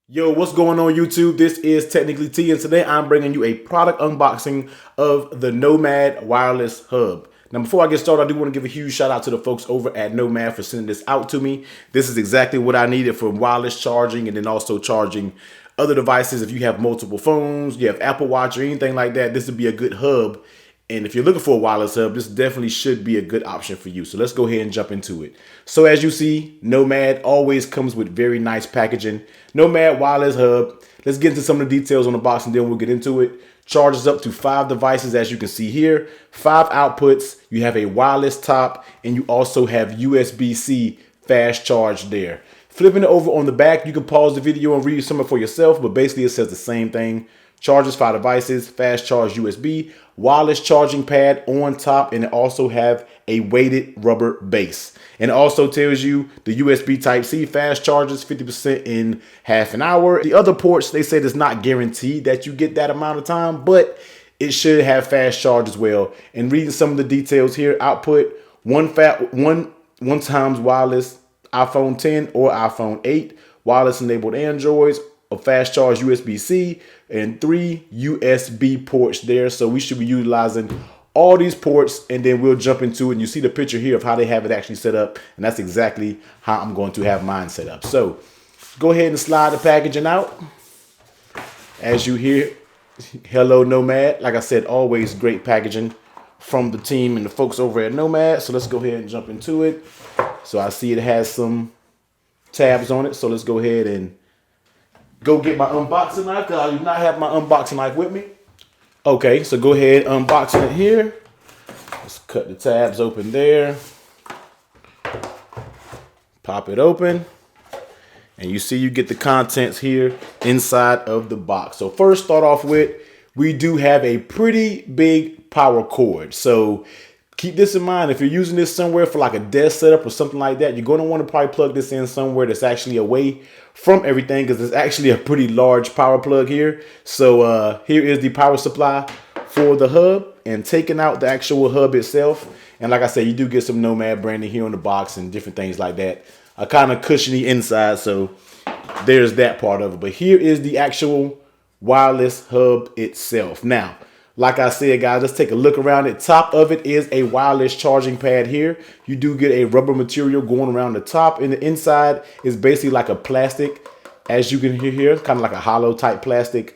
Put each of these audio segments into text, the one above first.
Yo, what's going on YouTube? This is Technically T, and today I'm bringing you a product unboxing of the Nomad wireless hub. Now, before I get started, I do want to give a huge shout out to the folks over at Nomad for sending this out to me. This is exactly what I needed for wireless charging and then also charging other devices. If you have multiple phones, you have Apple Watch or anything like that, this would be a good hub. And if you're looking for a wireless hub, this definitely should be a good option for you. So let's go ahead and jump into it. So as you see, Nomad always comes with very nice packaging. Nomad wireless hub. Let's get into some of the details on the box and then we'll get into it. Charges up to 5 devices, as you can see here. 5 outputs. You have a wireless top and you also have USB-C fast charge there. Flipping it over on the back, you can pause the video and read some of it for yourself, but basically it says the same thing. Charges 5 devices, fast charge USB, wireless charging pad on top, and it also have a weighted rubber base. And it also tells you the USB Type-C fast charges 50% in half an hour. The other ports, they said it's not guaranteed that you get that amount of time, but it should have fast charge as well. And reading some of the details here, output, one times wireless iPhone 10 or iPhone 8, wireless enabled Androids, a fast charge USB-C, and 3 USB ports there. So we should be utilizing all these ports, and then we'll jump into it. And you see the picture here of how they have it actually set up, and that's exactly how I'm going to have mine set up. So go ahead and slide the packaging out. As you hear, hello Nomad. Like I said, always great packaging from the team and the folks over at Nomad. So let's go ahead and jump into it. So I see it has some tabs on it. So let's go ahead and go get my unboxing knife, because I do not have my unboxing knife with me. Okay, so go ahead, unboxing it here. Let's cut the tabs open there. Pop it open. And you see you get the contents here inside of the box. So first, start off with, we do have a pretty big power cord. So keep this in mind. If you're using this somewhere for like a desk setup or something like that, you're going to want to probably plug this in somewhere that's actually away from everything, because it's actually a pretty large power plug here. So here is the power supply for the hub, and taking out the actual hub itself. And like I said, you do get some Nomad branding here on the box and different things like that. A kind of cushiony inside, so there's that part of it. But here is the actual wireless hub itself. Now, like I said, guys, let's take a look around it. Top of it is a wireless charging pad here. You do get a rubber material going around the top, and the inside is basically like a plastic, as you can hear here, kind of like a hollow type plastic.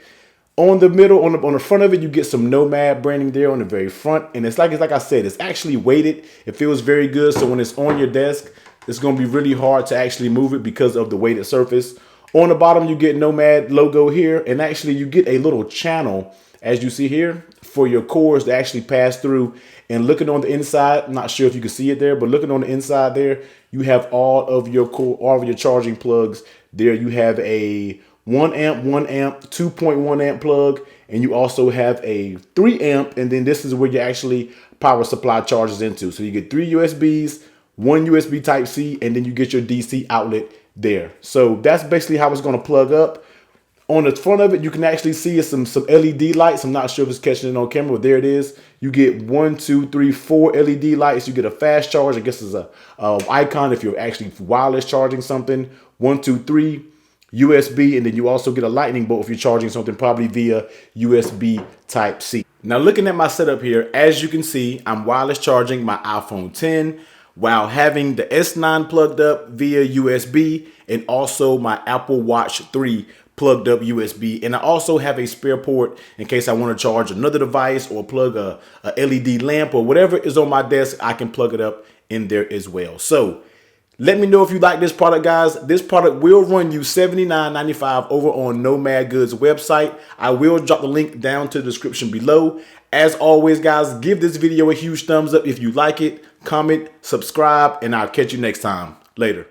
On the middle, on the front of it, you get some Nomad branding there on the very front. And it's like I said, it's actually weighted. It feels very good. So when it's on your desk, it's going to be really hard to actually move it because of the weighted surface. On the bottom, you get Nomad logo here, and actually you get a little channel, as you see here, for your cords to actually pass through. And looking on the inside, I'm not sure if you can see it there, but looking on the inside there, you have all of your charging plugs there. You have a 1 amp, 2.1 amp plug, and you also have a 3 amp, and then this is where you actually power supply charges into. So you get 3 USBs, 1 USB Type-C, and then you get your DC outlet there. So that's basically how it's going to plug up. On the front of it, you can actually see some LED lights. I'm not sure if it's catching it on camera, but there it is. You get 1, 2, 3, 4 LED lights. You get a fast charge. I guess it's a icon if you're actually wireless charging something. 1, 2, 3 USB, and then you also get a lightning bolt if you're charging something probably via USB Type-C. Now, looking at my setup here, as you can see, I'm wireless charging my iPhone 10 while having the S9 plugged up via USB, and also my Apple Watch 3 plugged up USB. And I also have a spare port in case I want to charge another device or plug a LED lamp or whatever is on my desk. I can plug it up in there as well. So let me know if you like this product, guys. This product will run you $79.95 over on Nomad Goods website. I will drop the link down to the description below. As always, guys, give this video a huge thumbs up if you like it. Comment, subscribe, and I'll catch you next time. Later.